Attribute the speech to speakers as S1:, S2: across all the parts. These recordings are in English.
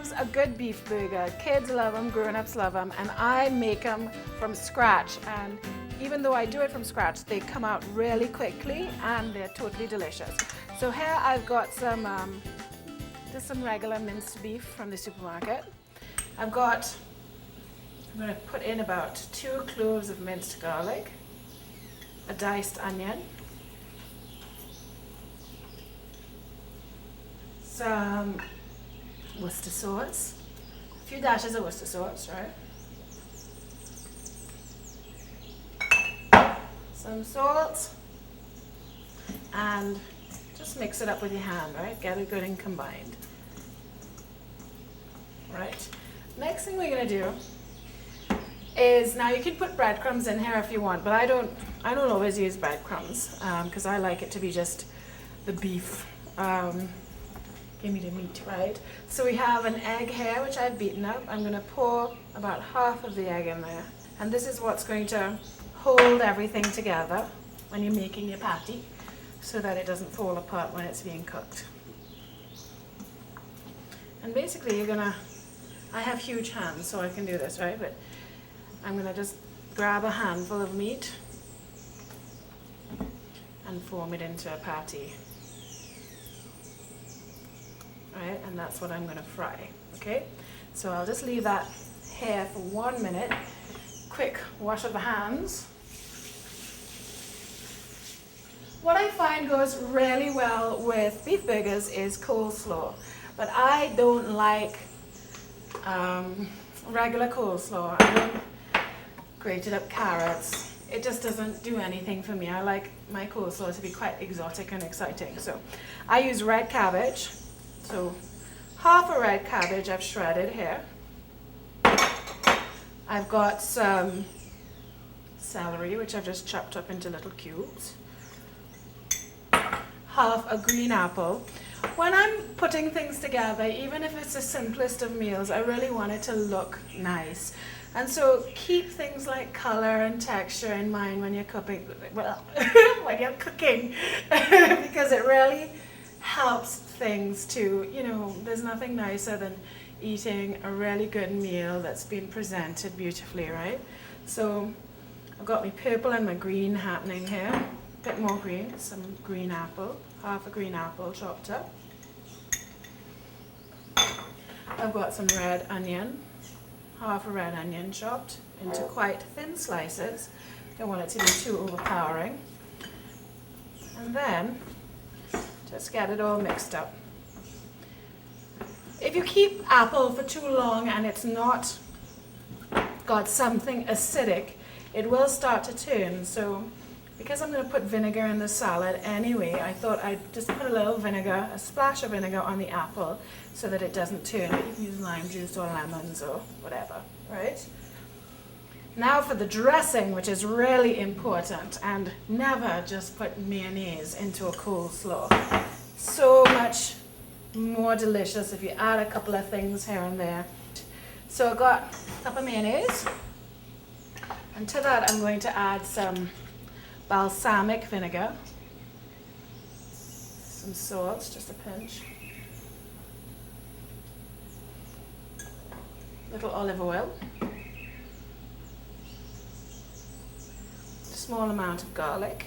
S1: makes a good beef burger? Kids love them, grown-ups love them, and I make them from scratch. And even though I do it from scratch, they come out really quickly and they're totally delicious. So here I've got just some regular minced beef from the supermarket. I'm going to put in about 2 cloves of minced garlic, a diced onion, some Worcester sauce, a few dashes of Worcester sauce, right? Some salt, and just mix it up with your hand, right? Get it good and combined. Right. Next thing we're gonna do is, now you can put breadcrumbs in here if you want, but I don't always use breadcrumbs because I like it to be just the beef. Give me the meat, right? So we have an egg here, which I've beaten up. I'm going to pour about half of the egg in there. And this is what's going to hold everything together when you're making your patty, so that it doesn't fall apart when it's being cooked. And basically I have huge hands, so I can do this, right? But I'm going to just grab a handful of meat and form it into a patty. Right, and that's what I'm going to fry. Okay, so I'll just leave that here for 1 minute. Quick wash of the hands. What I find goes really well with beef burgers is coleslaw, but I don't like regular coleslaw. I don't grated up carrots. It just doesn't do anything for me. I like my coleslaw to be quite exotic and exciting. So I use red cabbage. So half a red cabbage I've shredded here. I've got some celery, which I've just chopped up into little cubes. Half a green apple. When I'm putting things together, even if it's the simplest of meals, I really want it to look nice. And so keep things like color and texture in mind when you're cooking, when you're cooking, because it really helps things to, there's nothing nicer than eating a really good meal that's been presented beautifully, right? So I've got my purple and my green happening here. A bit more green, some green apple, half a green apple chopped up. I've got some red onion, half a red onion chopped into quite thin slices. Don't want it to be too overpowering. And then just get it all mixed up. If you keep apple for too long and it's not got something acidic, it will start to turn. So because I'm going to put vinegar in the salad anyway, I thought I'd just put a little vinegar, a splash of vinegar on the apple so that it doesn't turn. You can use lime juice or lemons or whatever, right? Now for the dressing, which is really important, and never just put mayonnaise into a coleslaw. So much more delicious if you add a couple of things here and there. So I've got a cup of mayonnaise, and to that I'm going to add some balsamic vinegar, some salt, just a pinch, little olive oil, small amount of garlic.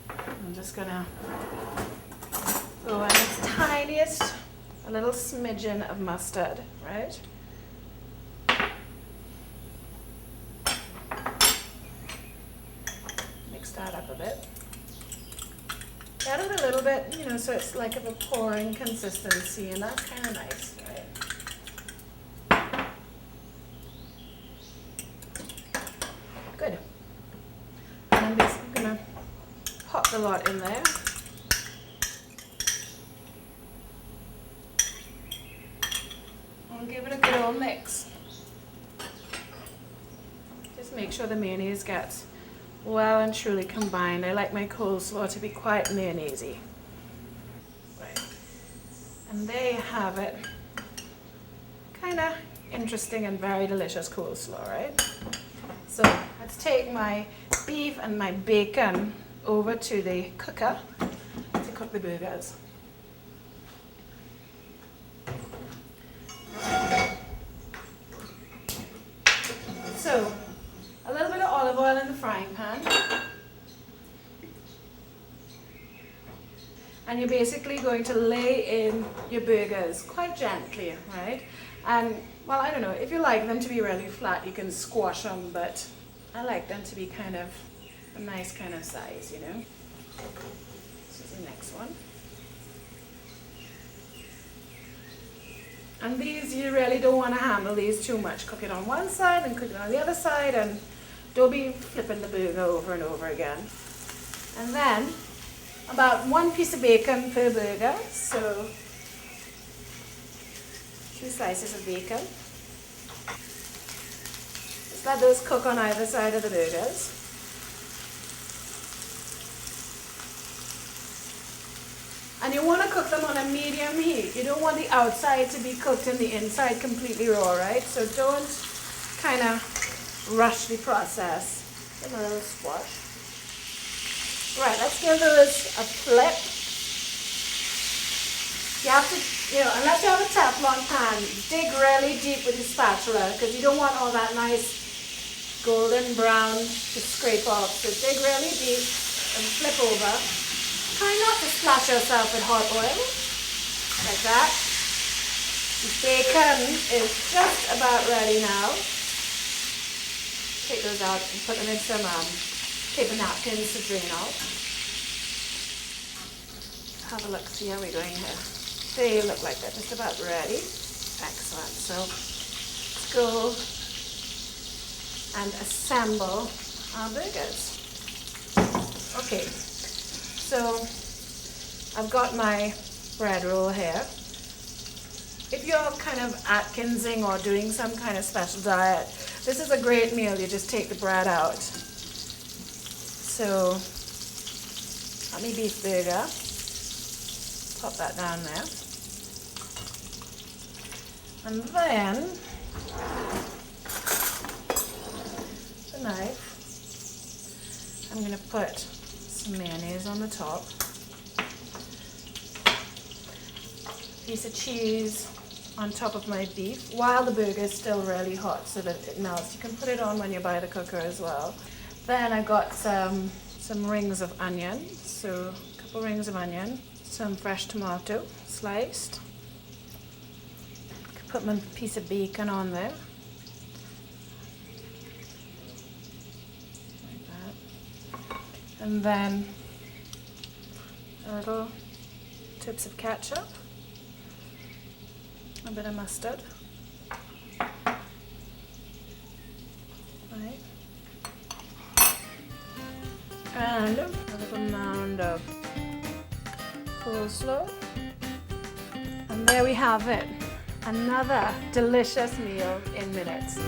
S1: I'm just gonna throw in its tiniest, a little smidgen of mustard, right? Mix that up a bit. Get it a little bit, so it's like of a pouring consistency, and that's kind of nice, right? Good. And I'm basically gonna pop the lot in there. And give it a good old mix. Just make sure the mayonnaise gets well and truly combined. I like my coleslaw to be quite mayonnaisey. Right. And there you have it. Kind of interesting and very delicious coleslaw, right? So let's take my beef and my bacon over to the cooker to cook the burgers. So, a little bit of olive oil in the frying pan. And you're basically going to lay in your burgers quite gently, right? And, well, I don't know, if you like them to be really flat, you can squash them, but I like them to be kind of a nice kind of size, you know. This is the next one. And these, you really don't want to handle these too much. Cook it on one side and cook it on the other side, and don't be flipping the burger over and over again. And then, about 1 piece of bacon per burger, so 2 slices of bacon. Just let those cook on either side of the burgers. And you want to cook them on a medium heat. You don't want the outside to be cooked and the inside completely raw, right? So don't kind of rush the process. Give them a little squash. Right, let's give those a flip. You have to, unless you have a Teflon pan, dig really deep with your spatula because you don't want all that nice golden brown to scrape off. So dig really deep and flip over. Try not to splash yourself with hot oil, like that. The bacon is just about ready now. Take those out and put them in some paper napkins to drain out. Have a look, see how we're going here. They look like they're just about ready. Excellent. So let's go and assemble our burgers. Okay. So I've got my bread roll here. If you're kind of Atkinsing or doing some kind of special diet, this is a great meal. You just take the bread out. So, got my beef burger. Pop that down there. And then, the knife, I'm going to put some mayonnaise on the top. Piece of cheese on top of my beef while the burger is still really hot so that it melts. You can put it on when you're by the cooker as well. Then I got some rings of onion, so a couple rings of onion, some fresh tomato sliced. Could put my piece of bacon on there. Like that. And then a little tips of ketchup, a bit of mustard. Right. And a little mound of coleslaw. And there we have it. Another delicious meal in minutes.